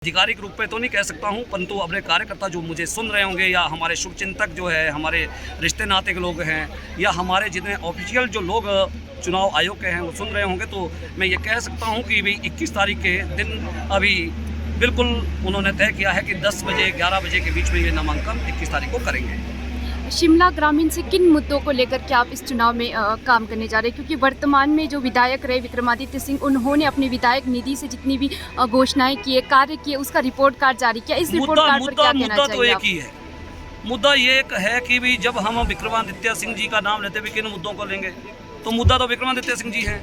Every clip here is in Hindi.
आधिकारिक रूप पे तो नहीं कह सकता हूँ, परंतु अपने कार्यकर्ता जो मुझे सुन रहे होंगे या हमारे शुभचिंतक जो है, हमारे रिश्ते नाते के लोग हैं या हमारे जितने ऑफिशियल जो लोग चुनाव आयोग के हैं वो सुन रहे होंगे, तो मैं ये कह सकता हूँ कि भाई 21 तारीख के दिन अभी बिल्कुल उन्होंने तय किया है कि 10 बजे 11 बजे के बीच में ये नामांकन 21 तारीख को करेंगे। शिमला ग्रामीण से किन मुद्दों को लेकर के आप इस चुनाव में काम करने जा रहे हैं, क्योंकि वर्तमान में जो विधायक रहे विक्रमादित्य सिंह, उन्होंने अपनी विधायक निधि से जितनी भी घोषणाएं किए, कार्य किए, उसका रिपोर्ट कार्ड जारी किया। इस रिपोर्ट कार्ड पर क्या कहना चाहिए? तो एक ही है, मुद्दा ये एक है कि भी जब हम विक्रमादित्य सिंह जी का नाम लेते हुए किन मुद्दों को लेंगे, तो मुद्दा तो विक्रमादित्य सिंह जी हैं,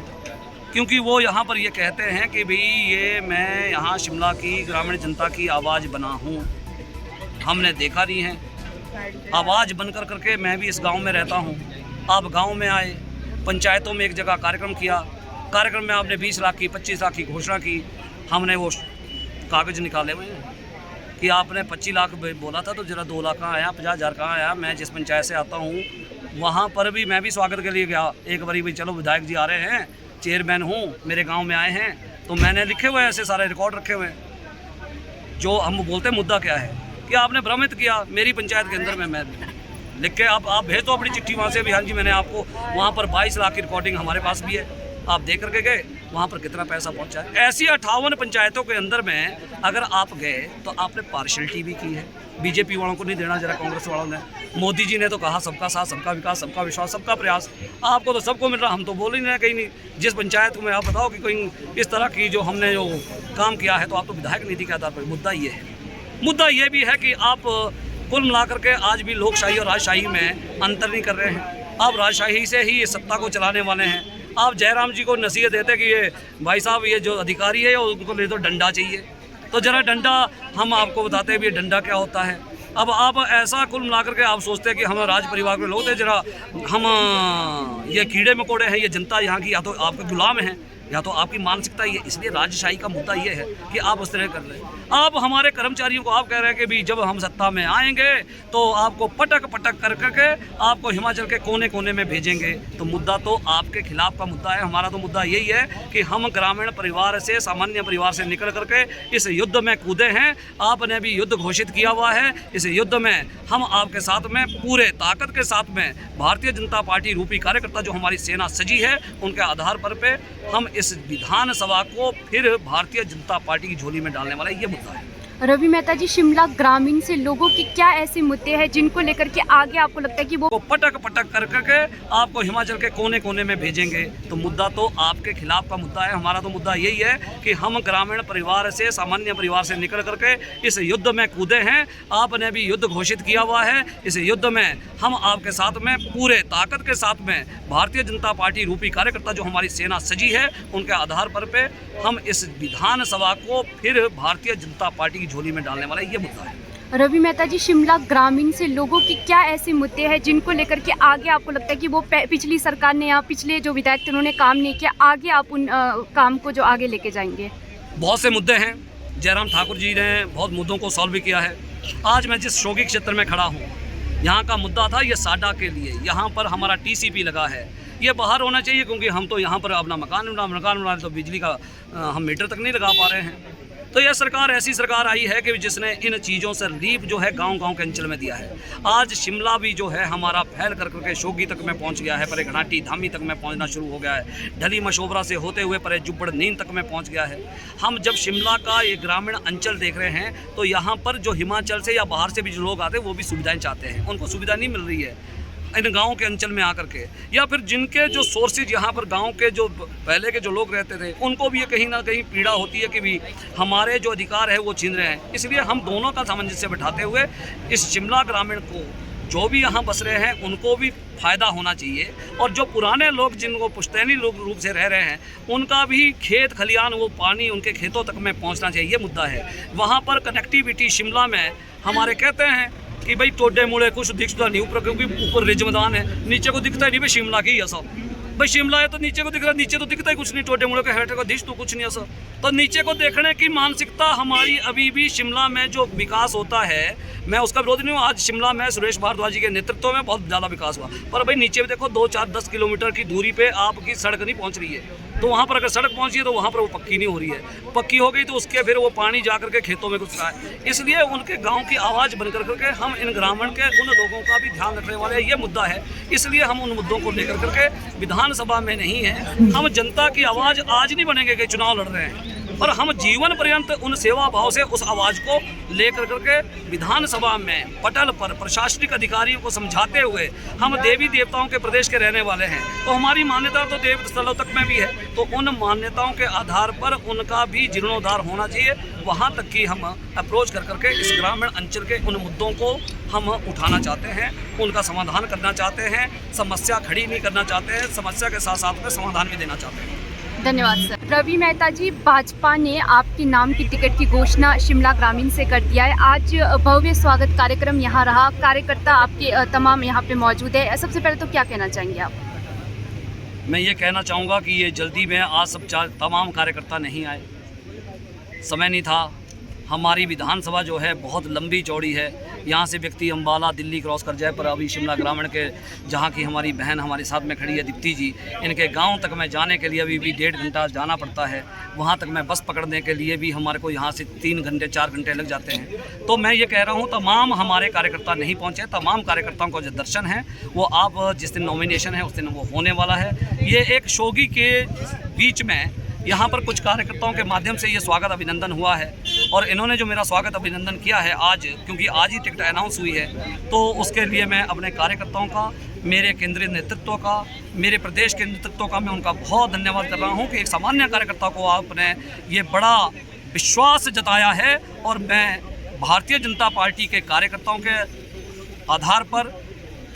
क्योंकि वो यहाँ पर ये कहते हैं कि भाई ये मैं यहाँ शिमला की ग्रामीण जनता की आवाज़ बना हूँ। हमने देखा नहीं है, आवाज़ बनकर करके मैं भी इस गांव में रहता हूं। आप गांव में आए, पंचायतों में एक जगह कार्यक्रम किया, कार्यक्रम में आपने 20 लाख की 25 लाख की घोषणा की, हमने वो कागज़ निकाले हुए हैं कि आपने 25 लाख बोला था तो जरा 2 लाख कहाँ आया, 50,000 कहाँ आया। मैं जिस पंचायत से आता हूँ वहाँ पर भी मैं भी स्वागत के लिए गया एक बारी, भाई चलो विधायक जी आ रहे हैं, चेयरमैन हूँ, मेरे गाँव में आए हैं, तो मैंने लिखे हुए ऐसे सारे रिकॉर्ड रखे हुए हैं। जो हम बोलते मुद्दा क्या है कि आपने भ्रमित किया मेरी पंचायत के अंदर में, मैं लिख के आप भेज दो अपनी चिट्ठी वहाँ से भी। हाँ जी, मैंने आपको वहाँ पर 22 लाख की रिकॉर्डिंग हमारे पास भी है, आप देख करके गए वहाँ पर कितना पैसा पहुँचा है। ऐसी 58 पंचायतों के अंदर में अगर आप गए तो आपने पार्शलिटी भी की है। बीजेपी वालों को नहीं देना, जरा कांग्रेस वालों ने। मोदी जी ने तो कहा सबका साथ, सबका विकास, सबका विश्वास, सबका प्रयास। आपको तो सबको मिल रहा, हम तो बोल ही नहीं रहे कहीं नहीं। जिस पंचायत में आप बताओ कि कोई इस तरह की जो हमने जो काम किया है, तो आप तो विधायक नीति के आधार पर। मुद्दा ये है, मुद्दा ये भी है कि आप कुल मिलाकर के आज भी लोकशाही और राजशाही में अंतर नहीं कर रहे हैं। आप राजशाही से ही सत्ता को चलाने वाले हैं। आप जयराम जी को नसीहत देते कि ये भाई साहब ये जो अधिकारी है उनको ले तो डंडा चाहिए, तो जरा डंडा हम आपको बताते हैं भी ये डंडा क्या होता है। अब आप ऐसा कुल मिलाकर के आप सोचते हैं कि हम राज परिवार के लोग थे, जरा हम ये कीड़े मकोड़े हैं, ये जनता यहाँ की या तो आपके गुलाम हैं या तो आपकी मानसिकता ही है। इसलिए राजशाही का मुद्दा ये है कि आप उस तरह कर रहे हैं। आप हमारे कर्मचारियों को आप कह रहे हैं कि भी जब हम सत्ता में आएंगे तो आपको पटक पटक कर करके आपको हिमाचल के कोने कोने में भेजेंगे। तो मुद्दा तो आपके खिलाफ का मुद्दा है। हमारा तो मुद्दा यही है कि हम ग्रामीण परिवार से, सामान्य परिवार से निकल करके इस युद्ध में कूदे हैं। आपने भी युद्ध घोषित किया हुआ है। इस युद्ध में हम आपके साथ में पूरे ताकत के साथ में भारतीय जनता पार्टी रूपी कार्यकर्ता जो हमारी सेना सजी है, उनके आधार पर हम इस विधानसभा को फिर भारतीय जनता पार्टी की झोली में डालने वाला ये मुद्दा है। रवि मेहता जी, शिमला ग्रामीण से लोगों के क्या ऐसे मुद्दे हैं जिनको लेकर के आगे आपको लगता है कि वो पटक पटक कर करके आपको हिमाचल के कोने कोने में भेजेंगे? तो मुद्दा तो आपके खिलाफ का मुद्दा है। हमारा तो मुद्दा यही है कि हम ग्रामीण परिवार से, सामान्य परिवार से निकल करके इस युद्ध में कूदे हैं। आपने भी युद्ध घोषित किया हुआ है। इस युद्ध में हम आपके साथ में पूरे ताकत के साथ में भारतीय जनता पार्टी रूपी कार्यकर्ता जो हमारी सेना सजी है, उनके आधार पर हम इस विधानसभा को फिर भारतीय जनता पार्टी झोली में डालने वाला ये मुद्दा है। रवि मेहता जी, शिमला ग्रामीण से लोगों के क्या ऐसे मुद्दे हैं जिनको लेकर के आगे आपको लगता है कि वो पिछली सरकार ने या पिछले जो विधायक थे उन्होंने काम नहीं किया, आगे आप उन काम को जो आगे लेके जाएंगे? बहुत से मुद्दे हैं। जयराम ठाकुर जी ने बहुत मुद्दों को सॉल्व भी किया है। आज मैं जिस शौकी क्षेत्र में खड़ा हूँ, यहाँ का मुद्दा था ये साडा के लिए। यहाँ पर हमारा TCP लगा है, ये बाहर होना चाहिए, क्योंकि हम तो यहाँ पर अपना मकान बना तो बिजली का हम मीटर तक नहीं लगा पा रहे हैं। तो यह सरकार ऐसी सरकार आई है कि जिसने इन चीज़ों से रिलीफ जो है गांव-गांव के अंचल में दिया है। आज शिमला भी जो है हमारा फैल कर करके शोगी तक में पहुंच गया है, परे घाटी धामी तक में पहुंचना शुरू हो गया है, ढली मशोबरा से होते हुए परे जुब्बड़ नींद तक में पहुंच गया है। हम जब शिमला का ये ग्रामीण अंचल देख रहे हैं, तो यहाँ पर जो हिमाचल से या बाहर से भी जो लोग आते हैं वो भी सुविधाएँ चाहते हैं, उनको सुविधा नहीं मिल रही है इन गाँव के अंचल में आकर के, या फिर जिनके जो सोर्सेज यहाँ पर गांव के जो पहले के जो लोग रहते थे उनको भी ये कहीं ना कहीं पीड़ा होती है कि भी हमारे जो अधिकार है वो छीन रहे हैं। इसलिए हम दोनों का सामंजस्य बिठाते हुए इस शिमला ग्रामीण को, जो भी यहाँ बस रहे हैं उनको भी फ़ायदा होना चाहिए, और जो पुराने लोग जिनको पुश्तैनी रूप से रह रहे हैं उनका भी खेत खलियान, वो पानी उनके खेतों तक में पहुँचना चाहिए, ये मुद्दा है। वहाँ पर कनेक्टिविटी शिमला में हमारे कहते हैं कि भाई टोडे मुड़े कुछ दिखता नहीं ऊपर, क्योंकि ऊपर रिज मैदान है, नीचे को दिखता ही नहीं। भाई शिमला की है सब, भाई शिमला है तो नीचे को दिख रहा है, नीचे तो दिखता ही कुछ नहीं। टोडे मुड़े का हेठ का दिश तो कुछ नहीं है सब। तो नीचे को देखने की मानसिकता हमारी अभी भी शिमला में जो विकास होता है मैं उसका विरोधी नहीं हूँ। आज शिमला में सुरेश भारद्वाज जी के नेतृत्व में बहुत ज़्यादा विकास हुआ, पर भाई नीचे भी देखो 2, 4, 10 किलोमीटर की दूरी पे आपकी सड़क नहीं पहुँच रही है। तो वहाँ पर अगर सड़क पहुँची है तो वहाँ पर वो पक्की नहीं हो रही है। पक्की हो गई तो उसके फिर वो पानी जा करके खेतों में घुस रहा है। इसलिए उनके गांव की आवाज़ बनकर करके हम इन ग्रामीण के उन लोगों का भी ध्यान रखने वाले ये मुद्दा है। इसलिए हम उन मुद्दों को लेकर करके विधानसभा में नहीं है, हम जनता की आवाज़ आज नहीं बनेंगे कि चुनाव लड़ रहे हैं, और हम जीवन पर्यंत उन सेवा भाव से उस आवाज़ को लेकर करके विधानसभा में पटल पर प्रशासनिक अधिकारियों को समझाते हुए, हम देवी देवताओं के प्रदेश के रहने वाले हैं तो हमारी मान्यता तो देव स्थलों तक में भी है, तो उन मान्यताओं के आधार पर उनका भी जीर्णोद्धार होना चाहिए। वहाँ तक की हम अप्रोच कर करके इस ग्रामीण अंचल के उन मुद्दों को हम उठाना चाहते हैं, उनका समाधान करना चाहते हैं। समस्या खड़ी नहीं करना चाहते हैं, समस्या के साथ साथ में समाधान भी देना चाहते हैं। धन्यवाद सर। रवि मेहता जी, भाजपा ने आपके नाम की टिकट की घोषणा शिमला ग्रामीण से कर दिया है। आज भव्य स्वागत कार्यक्रम यहाँ रहा, कार्यकर्ता आपके तमाम यहाँ पे मौजूद है। सबसे पहले तो क्या कहना चाहेंगे आप? मैं ये कहना चाहूँगा कि ये जल्दी में आज तमाम कार्यकर्ता नहीं आए, समय नहीं था। हमारी विधानसभा जो है बहुत लंबी चौड़ी है, यहाँ से व्यक्ति अम्बाला दिल्ली क्रॉस कर जाए, पर अभी शिमला ग्रामीण के जहाँ की हमारी बहन हमारे साथ में खड़ी है दीप्ति जी, इनके गांव तक मैं जाने के लिए अभी भी 1.5 घंटा जाना पड़ता है। वहाँ तक मैं बस पकड़ने के लिए भी हमारे को यहाँ से 3 घंटे 4 घंटे लग जाते हैं। तो मैं ये कह रहा हूँ तमाम हमारे कार्यकर्ता नहीं पहुँचे, तमाम कार्यकर्ताओं को जो दर्शन है वो आप जिस दिन नॉमिनेशन है उस दिन वो होने वाला है। ये एक शोगी के बीच में यहाँ पर कुछ कार्यकर्ताओं के माध्यम से ये स्वागत अभिनंदन हुआ है, और इन्होंने जो मेरा स्वागत अभिनंदन किया है आज, क्योंकि आज ही टिकट अनाउंस हुई है, तो उसके लिए मैं अपने कार्यकर्ताओं का, मेरे केंद्रीय नेतृत्व का, मेरे प्रदेश के नेतृत्व का मैं उनका बहुत धन्यवाद कर रहा हूँ कि एक सामान्य कार्यकर्ता को आपने ये बड़ा विश्वास जताया है। और मैं भारतीय जनता पार्टी के कार्यकर्ताओं के आधार पर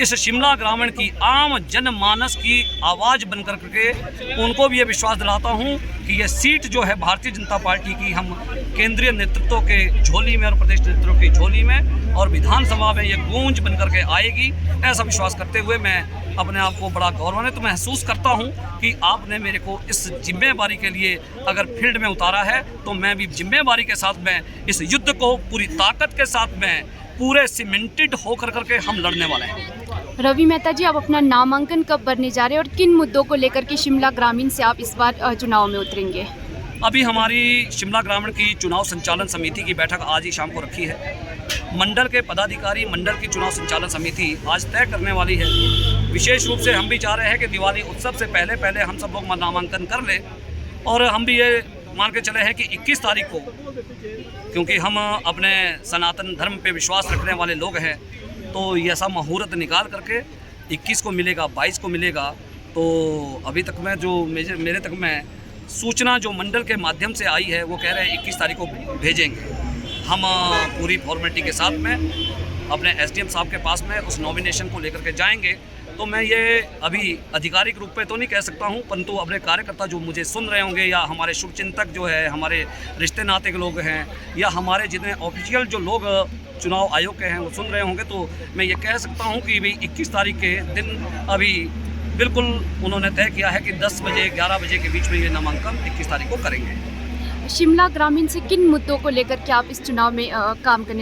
इस शिमला ग्रामीण की आम जनमानस की आवाज़ बनकर के उनको भी ये विश्वास दिलाता हूँ कि ये सीट जो है भारतीय जनता पार्टी की हम केंद्रीय नेतृत्व के झोली में और प्रदेश नेतृत्व की झोली में और विधानसभा में ये गूंज बनकर के आएगी। ऐसा विश्वास करते हुए मैं अपने आप को बड़ा गौरवान्वित महसूस करता हूँ कि आपने मेरे को इस जिम्मेवारी के लिए अगर फील्ड में उतारा है, तो मैं भी जिम्मेवारी के साथ में इस युद्ध को पूरी ताकत के साथ में पूरे सीमेंटेड होकर करके हम लड़ने वाले हैं। रवि मेहता जी, आप अपना नामांकन कब भरने जा रहे हैं और किन मुद्दों को लेकर के शिमला ग्रामीण से आप इस बार चुनाव में उतरेंगे? अभी हमारी शिमला ग्रामीण की चुनाव संचालन समिति की बैठक आज ही शाम को रखी है। मंडल के पदाधिकारी, मंडल की चुनाव संचालन समिति आज तय करने वाली है। विशेष रूप से हम भी चाह रहे हैं कि दिवाली उत्सव से पहले पहले हम सब लोग नामांकन कर लें, और हम भी ये मान के चले हैं कि 21 तारीख को, क्योंकि हम अपने सनातन धर्म पे विश्वास रखने वाले लोग हैं, तो ये ऐसा मुहूर्त निकाल करके 21 को मिलेगा, 22 को मिलेगा। तो अभी तक में जो मेरे तक में सूचना जो मंडल के माध्यम से आई है वो कह रहे हैं 21 तारीख को भेजेंगे। हम पूरी फॉर्मेलिटी के साथ में अपने एसडीएम साहब के पास में उस नॉमिनेशन को लेकर के जाएंगे। तो मैं ये अभी आधिकारिक रूप पे तो नहीं कह सकता हूँ, परंतु अपने कार्यकर्ता जो मुझे सुन रहे होंगे, या हमारे शुभचिंतक जो है, हमारे रिश्ते नाते के लोग हैं, या हमारे जितने ऑफिशियल जो लोग चुनाव आयोग के हैं वो सुन रहे होंगे, तो मैं ये कह सकता हूँ कि भाई 21 तारीख के दिन अभी बिल्कुल उन्होंने तय किया है कि 10 बजे 11 बजे के बीच में ये नामांकन 21 तारीख को करेंगे। शिमला ग्रामीण से किन मुद्दों को लेकर के आप इस चुनाव में काम करने